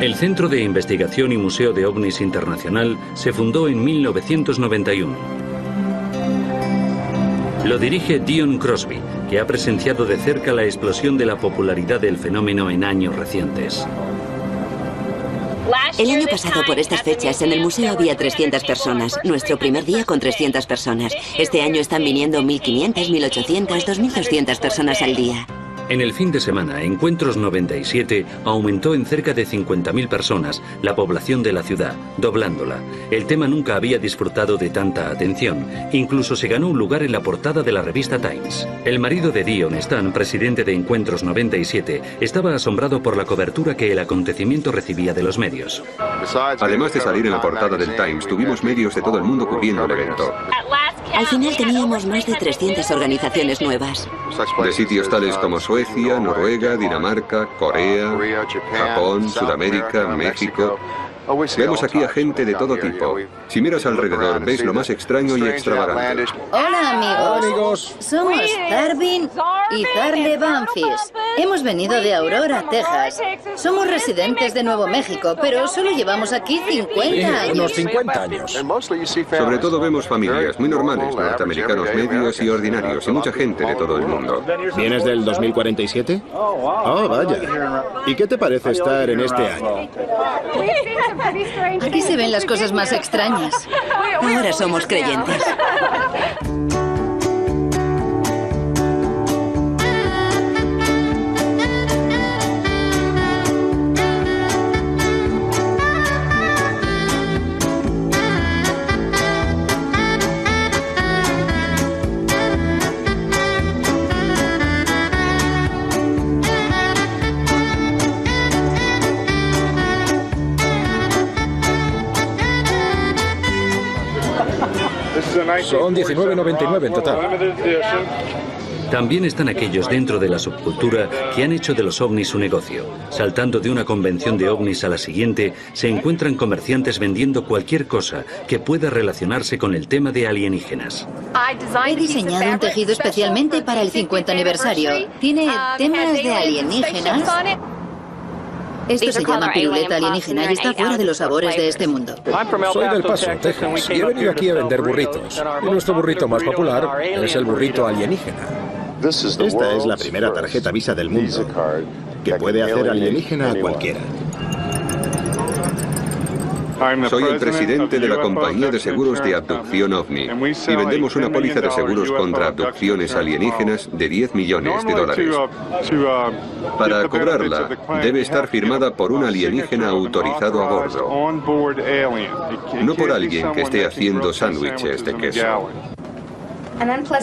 [SPEAKER 2] El Centro de Investigación y Museo de OVNIs Internacional se fundó en 1991. Lo dirige Dion Crosby, que ha presenciado de cerca la explosión de la popularidad del fenómeno en años recientes.
[SPEAKER 8] El año pasado, por estas fechas, en el museo había 300 personas. Nuestro primer día con 300 personas. Este año están viniendo 1.500, 1.800, 2.200 personas al día.
[SPEAKER 2] En el fin de semana, Encuentros 97 aumentó en cerca de 50.000 personas la población de la ciudad, doblándola. El tema nunca había disfrutado de tanta atención. Incluso se ganó un lugar en la portada de la revista Times. El marido de Dion, Stan, presidente de Encuentros 97, estaba asombrado por la cobertura que el acontecimiento recibía de los medios.
[SPEAKER 6] Además de salir en la portada del Times, tuvimos medios de todo el mundo cubriendo el evento.
[SPEAKER 8] Al final teníamos más de 300 organizaciones nuevas.
[SPEAKER 6] De sitios tales como Suecia, Noruega, Dinamarca, Corea, Japón, Sudamérica, México. Vemos aquí a gente de todo tipo. Si miras alrededor, ves lo más extraño y extravagante.
[SPEAKER 10] Hola, amigos.
[SPEAKER 14] Hola, amigos.
[SPEAKER 10] Somos Darwin y Darle Banfis. Hemos venido de Aurora, Texas. Somos residentes de Nuevo México, pero solo llevamos aquí 50 años.
[SPEAKER 14] Unos 50 años.
[SPEAKER 6] Sobre todo vemos familias muy normales, norteamericanos medios y ordinarios, y mucha gente de todo el mundo.
[SPEAKER 5] ¿Vienes del 2047? Oh, vaya. ¿Y qué te parece estar en este año?
[SPEAKER 10] Aquí se ven las cosas más extrañas.
[SPEAKER 8] Ahora somos creyentes.
[SPEAKER 14] Son 19,99 en total.
[SPEAKER 2] También están aquellos dentro de la subcultura que han hecho de los ovnis su negocio. Saltando de una convención de ovnis a la siguiente, se encuentran comerciantes vendiendo cualquier cosa que pueda relacionarse con el tema de alienígenas.
[SPEAKER 10] He diseñado un tejido especialmente para el 50 aniversario. Tiene temas de alienígenas. Esto se llama piruleta alienígena y está fuera de los sabores de este mundo.
[SPEAKER 14] Soy del Paso, Texas, y he venido aquí a vender burritos. Y nuestro burrito más popular es el burrito alienígena.
[SPEAKER 5] Esta es la primera tarjeta Visa del mundo que puede hacer alienígena a cualquiera.
[SPEAKER 6] Soy el presidente de la compañía de seguros de abducción OVNI y vendemos una póliza de seguros contra abducciones alienígenas de $10 millones. Para cobrarla, debe estar firmada por un alienígena autorizado a bordo, no por alguien que esté haciendo sándwiches de queso.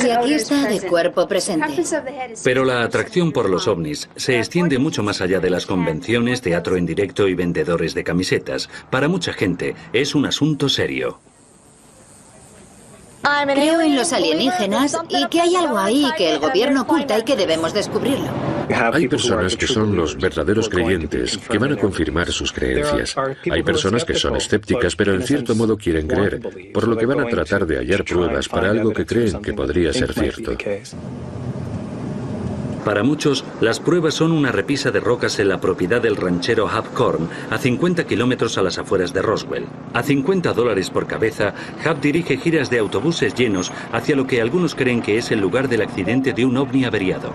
[SPEAKER 10] Y aquí está de cuerpo presente.
[SPEAKER 2] Pero la atracción por los ovnis se extiende mucho más allá de las convenciones, teatro en directo y vendedores de camisetas. Para mucha gente es un asunto serio.
[SPEAKER 10] Creo en los alienígenas y que hay algo ahí que el gobierno oculta y que debemos descubrirlo.
[SPEAKER 3] Hay personas que son los verdaderos creyentes, que van a confirmar sus creencias. Hay personas que son escépticas, pero en cierto modo quieren creer, por lo que van a tratar de hallar pruebas para algo que creen que podría ser cierto.
[SPEAKER 2] Para muchos, las pruebas son una repisa de rocas en la propiedad del ranchero Hub Korn, a 50 kilómetros a las afueras de Roswell. A $50 por cabeza, Hub dirige giras de autobuses llenos hacia lo que algunos creen que es el lugar del accidente de un ovni averiado.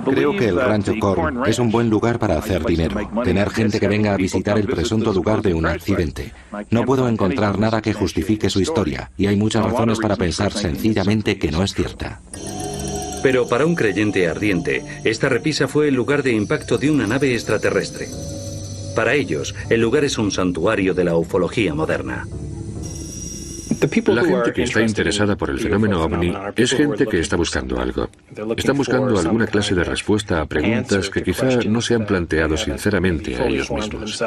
[SPEAKER 4] Creo que el rancho Korn es un buen lugar para hacer dinero, tener gente que venga a visitar el presunto lugar de un accidente. No puedo encontrar nada que justifique su historia, y hay muchas razones para pensar sencillamente que no es cierta.
[SPEAKER 2] Pero para un creyente ardiente, esta repisa fue el lugar de impacto de una nave extraterrestre. Para ellos, el lugar es un santuario de la ufología moderna.
[SPEAKER 3] La gente que está interesada por el fenómeno ovni es gente que está buscando algo. Están buscando alguna clase de respuesta a preguntas que quizá no se han planteado sinceramente a ellos mismos.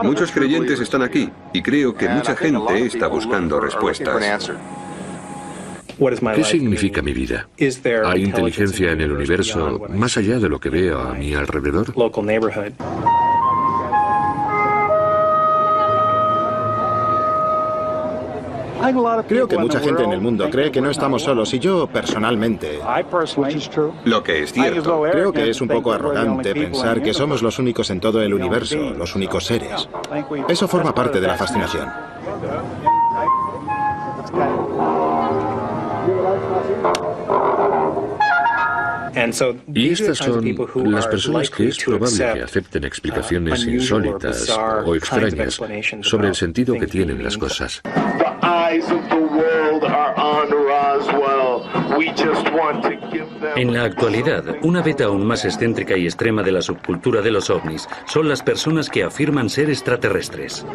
[SPEAKER 6] Muchos creyentes están aquí y creo que mucha gente está buscando respuestas.
[SPEAKER 3] ¿Qué significa mi vida? ¿Hay inteligencia en el universo más allá de lo que veo a mi alrededor?
[SPEAKER 5] Creo que mucha gente en el mundo cree que no estamos solos y yo, personalmente,
[SPEAKER 6] lo que es cierto,
[SPEAKER 5] creo que es un poco arrogante pensar que somos los únicos en todo el universo, los únicos seres. Eso forma parte de la fascinación.
[SPEAKER 3] Y estas son las personas que es probable que acepten explicaciones insólitas o extrañas sobre el sentido que tienen las cosas.
[SPEAKER 2] En la actualidad, una beta aún más excéntrica y extrema de la subcultura de los ovnis son las personas que afirman ser extraterrestres.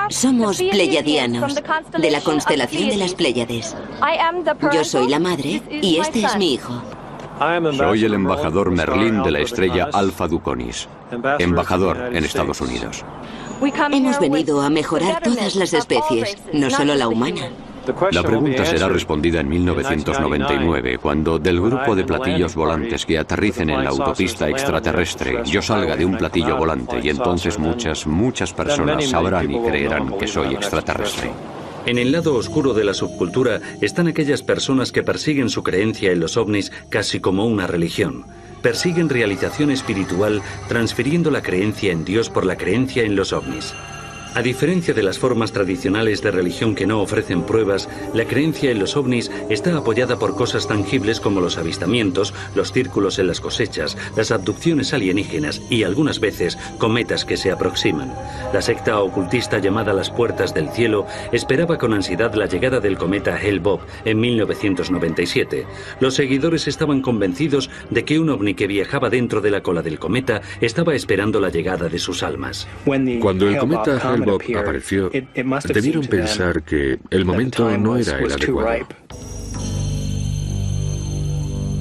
[SPEAKER 8] Somos pleyadianos, de la constelación de las Pléyades. Yo soy la madre y este es mi hijo.
[SPEAKER 7] Soy el embajador Merlín de la estrella Alpha Duconis, embajador en Estados Unidos.
[SPEAKER 8] Hemos venido a mejorar todas las especies, no solo la humana.
[SPEAKER 7] La pregunta será respondida en 1999, cuando del grupo de platillos volantes que aterricen en la autopista extraterrestre yo salga de un platillo volante y entonces muchas personas sabrán y creerán que soy extraterrestre.
[SPEAKER 2] En el lado oscuro de la subcultura están aquellas personas que persiguen su creencia en los ovnis casi como una religión. Persiguen realización espiritual transfiriendo la creencia en Dios por la creencia en los ovnis. A diferencia de las formas tradicionales de religión que no ofrecen pruebas, la creencia en los ovnis está apoyada por cosas tangibles como los avistamientos, los círculos en las cosechas, las abducciones alienígenas y algunas veces cometas que se aproximan. La secta ocultista llamada Las Puertas del Cielo esperaba con ansiedad la llegada del cometa Hale-Bopp en 1997. Los seguidores estaban convencidos de que un ovni que viajaba dentro de la cola del cometa estaba esperando la llegada de sus almas.
[SPEAKER 3] Cuando el cometa Hale-Bopp apareció, debieron pensar que el momento no era el adecuado.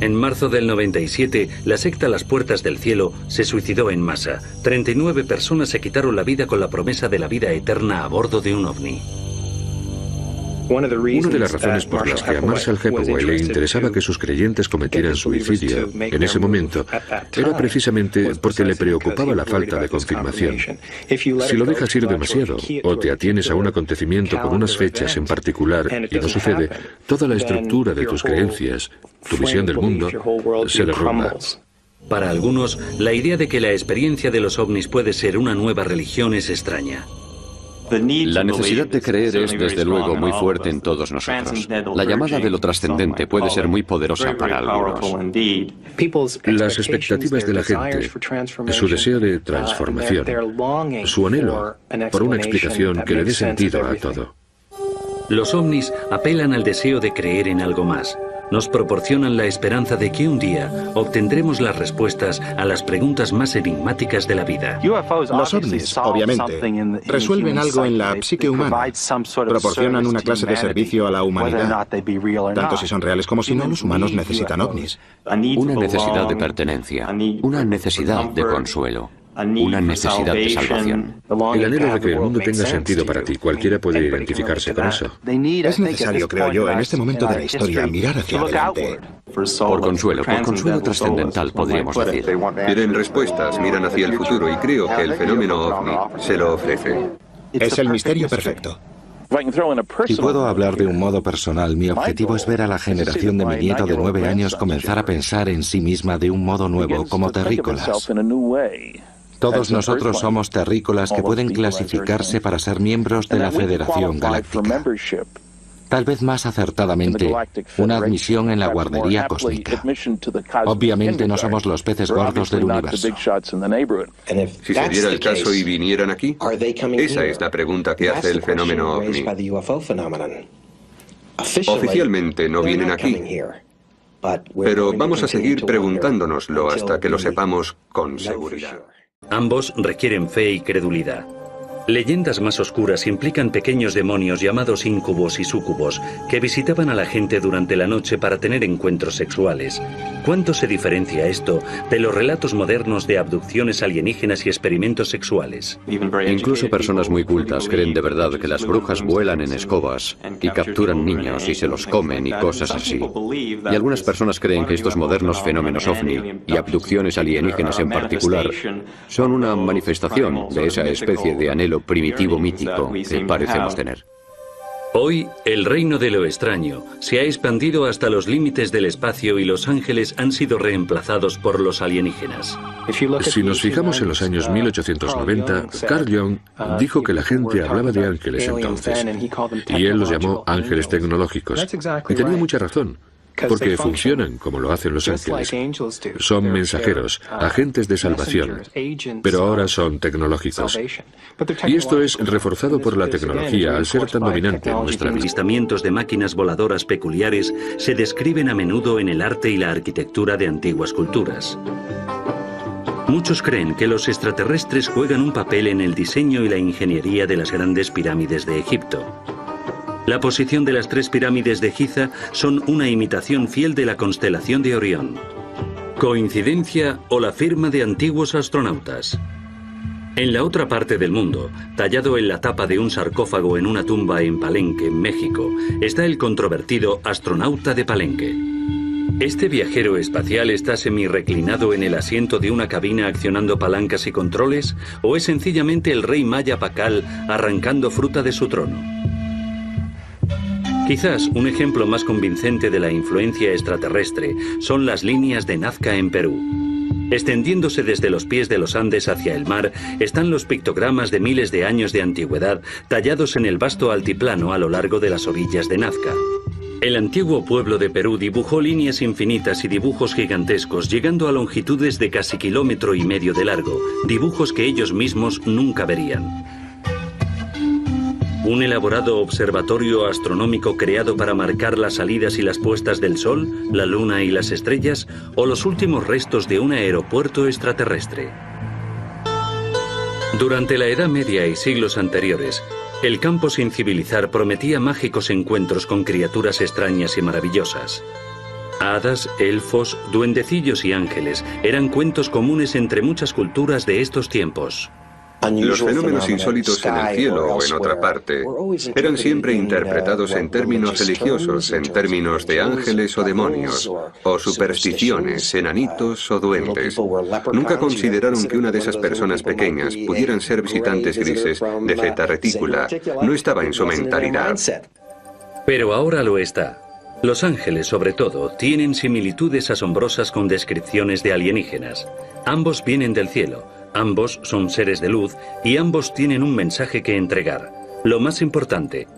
[SPEAKER 2] En marzo del 97, la secta Las Puertas del Cielo se suicidó en masa. 39 personas se quitaron la vida con la promesa de la vida eterna a bordo de un ovni.
[SPEAKER 3] Una de las razones por las que a Marshall Hepworth le interesaba que sus creyentes cometieran suicidio en ese momento era precisamente porque le preocupaba la falta de confirmación. Si lo dejas ir demasiado o te atienes a un acontecimiento con unas fechas en particular y no sucede, toda la estructura de tus creencias, tu visión del mundo, se derrumba.
[SPEAKER 2] Para algunos, la idea de que la experiencia de los ovnis puede ser una nueva religión es extraña.
[SPEAKER 7] La necesidad de creer es, desde luego, muy fuerte en todos nosotros. La llamada de lo trascendente puede ser muy poderosa para algunos.
[SPEAKER 3] Las expectativas de la gente, su deseo de transformación, su anhelo por una explicación que le dé sentido a todo.
[SPEAKER 2] Los ovnis apelan al deseo de creer en algo más. Nos proporcionan la esperanza de que un día obtendremos las respuestas a las preguntas más enigmáticas de la vida.
[SPEAKER 5] Los ovnis, obviamente, resuelven algo en la psique humana. Proporcionan una clase de servicio a la humanidad. Tanto si son reales como si no, los humanos necesitan ovnis.
[SPEAKER 7] Una necesidad de pertenencia, una necesidad de consuelo, una necesidad de salvación.
[SPEAKER 3] El anhelo de que el mundo tenga sentido para ti, cualquiera puede identificarse con eso.
[SPEAKER 5] Es necesario, creo yo, en este momento de la historia, mirar hacia adelante.
[SPEAKER 7] Por consuelo trascendental, podríamos decir.
[SPEAKER 6] Quieren respuestas, miran hacia el futuro y creo que el fenómeno ovni se lo ofrece.
[SPEAKER 5] Es el misterio perfecto.
[SPEAKER 4] Si puedo hablar de un modo personal, mi objetivo es ver a la generación de mi nieto de 9 años comenzar a pensar en sí misma de un modo nuevo, como terrícolas. Todos nosotros somos terrícolas que pueden clasificarse para ser miembros de la Federación Galáctica. Tal vez más acertadamente, una admisión en la guardería cósmica. Obviamente no somos los peces gordos del universo.
[SPEAKER 6] Si se diera el caso y vinieran aquí, esa es la pregunta que hace el fenómeno ovni. Oficialmente no vienen aquí, pero vamos a seguir preguntándonoslo hasta que lo sepamos con seguridad.
[SPEAKER 2] Ambos requieren fe y credulidad. Leyendas más oscuras implican pequeños demonios llamados íncubos y súcubos que visitaban a la gente durante la noche para tener encuentros sexuales. ¿Cuánto se diferencia esto de los relatos modernos de abducciones alienígenas y experimentos sexuales?
[SPEAKER 7] Incluso personas muy cultas creen de verdad que las brujas vuelan en escobas y capturan niños y se los comen y cosas así. Y algunas personas creen que estos modernos fenómenos ovni y abducciones alienígenas en particular son una manifestación de esa especie de anhelo primitivo mítico que parecemos tener.
[SPEAKER 2] Hoy, el reino de lo extraño se ha expandido hasta los límites del espacio y los ángeles han sido reemplazados por los alienígenas.
[SPEAKER 3] Si nos fijamos en los años 1890, Carl Jung dijo que la gente hablaba de ángeles entonces, y él los llamó ángeles tecnológicos. Y tenía mucha razón. Porque funcionan como lo hacen los ángeles. Son mensajeros, agentes de salvación, pero ahora son tecnológicos. Y esto es reforzado por la tecnología al ser tan dominante en nuestra vida.
[SPEAKER 2] Avistamientos de máquinas voladoras peculiares se describen a menudo en el arte y la arquitectura de antiguas culturas. Muchos creen que los extraterrestres juegan un papel en el diseño y la ingeniería de las grandes pirámides de Egipto. La posición de las 3 pirámides de Giza son una imitación fiel de la constelación de Orión. ¿Coincidencia o la firma de antiguos astronautas? En la otra parte del mundo, tallado en la tapa de un sarcófago en una tumba en Palenque, México, está el controvertido astronauta de Palenque. ¿Este viajero espacial está semi-reclinado en el asiento de una cabina accionando palancas y controles? ¿O es sencillamente el rey maya Pacal arrancando fruta de su trono? Quizás un ejemplo más convincente de la influencia extraterrestre son las líneas de Nazca en Perú. Extendiéndose desde los pies de los Andes hacia el mar están los pictogramas de miles de años de antigüedad tallados en el vasto altiplano a lo largo de las orillas de Nazca. El antiguo pueblo de Perú dibujó líneas infinitas y dibujos gigantescos, llegando a longitudes de casi 1,5 kilómetros de largo, dibujos que ellos mismos nunca verían. ¿Un elaborado observatorio astronómico creado para marcar las salidas y las puestas del Sol, la Luna y las estrellas, o los últimos restos de un aeropuerto extraterrestre? Durante la Edad Media y siglos anteriores, el campo sin civilizar prometía mágicos encuentros con criaturas extrañas y maravillosas. Hadas, elfos, duendecillos y ángeles eran cuentos comunes entre muchas culturas de estos tiempos.
[SPEAKER 6] Los fenómenos insólitos en el cielo o en otra parte eran siempre interpretados en términos religiosos, en términos de ángeles o demonios, o supersticiones, enanitos o duendes. Nunca consideraron que una de esas personas pequeñas pudieran ser visitantes grises de Zeta Reticula. No estaba en su mentalidad.
[SPEAKER 2] Pero ahora lo está. Los ángeles, sobre todo, tienen similitudes asombrosas con descripciones de alienígenas. Ambos vienen del cielo, ambos son seres de luz y ambos tienen un mensaje que entregar. Lo más importante,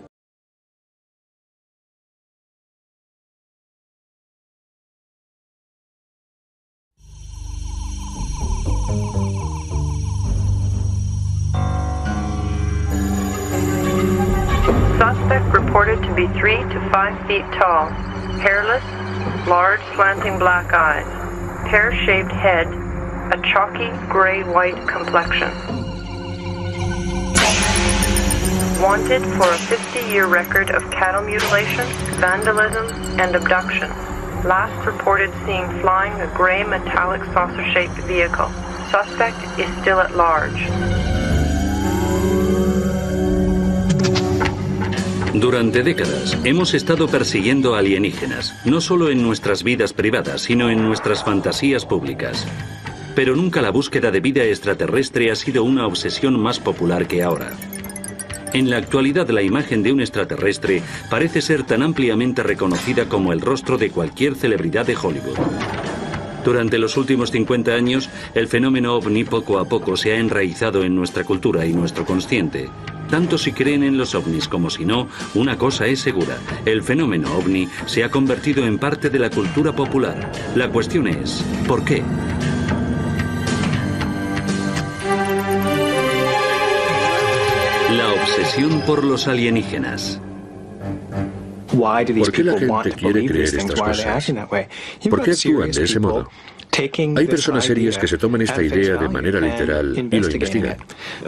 [SPEAKER 1] Suspect reported to be 3 to 5 feet tall, hairless, large slanting black eyes, pear-shaped head, a chalky gray-white complexion. Wanted for a 50-year record of cattle mutilation, vandalism, and abduction. Last reported seen flying a gray metallic saucer-shaped vehicle. Suspect is still at large.
[SPEAKER 2] durante décadas hemos estado persiguiendo alienígenas, no solo en nuestras vidas privadas, sino en nuestras fantasías públicas. Pero nunca la búsqueda de vida extraterrestre ha sido una obsesión más popular que ahora. En la actualidad, la imagen de un extraterrestre parece ser tan ampliamente reconocida como el rostro de cualquier celebridad de Hollywood. Durante los últimos 50 años, el fenómeno ovni poco a poco se ha enraizado en nuestra cultura y nuestro consciente. Tanto si creen en los ovnis como si no, una cosa es segura: el fenómeno ovni se ha convertido en parte de la cultura popular. La cuestión es, ¿por qué? La obsesión por los alienígenas.
[SPEAKER 3] ¿Por qué la gente quiere creer estas cosas? ¿Por qué actúan de ese modo? Hay personas serias que se toman esta idea de manera literal y lo investigan.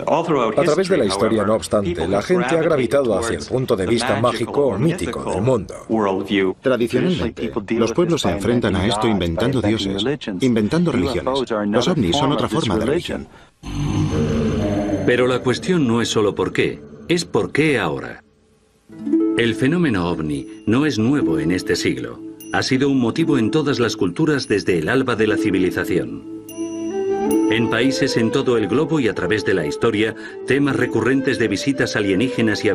[SPEAKER 14] A través de la historia, no obstante, la gente ha gravitado hacia el punto de vista mágico o mítico del mundo.
[SPEAKER 5] Tradicionalmente, los pueblos se enfrentan a esto inventando dioses, inventando religiones. Los ovnis son otra forma de religión.
[SPEAKER 2] Pero la cuestión no es solo por qué, es por qué ahora. El fenómeno ovni no es nuevo en este siglo. Ha sido un motivo en todas las culturas desde el alba de la civilización. En países en todo el globo y a través de la historia, temas recurrentes de visitas alienígenas y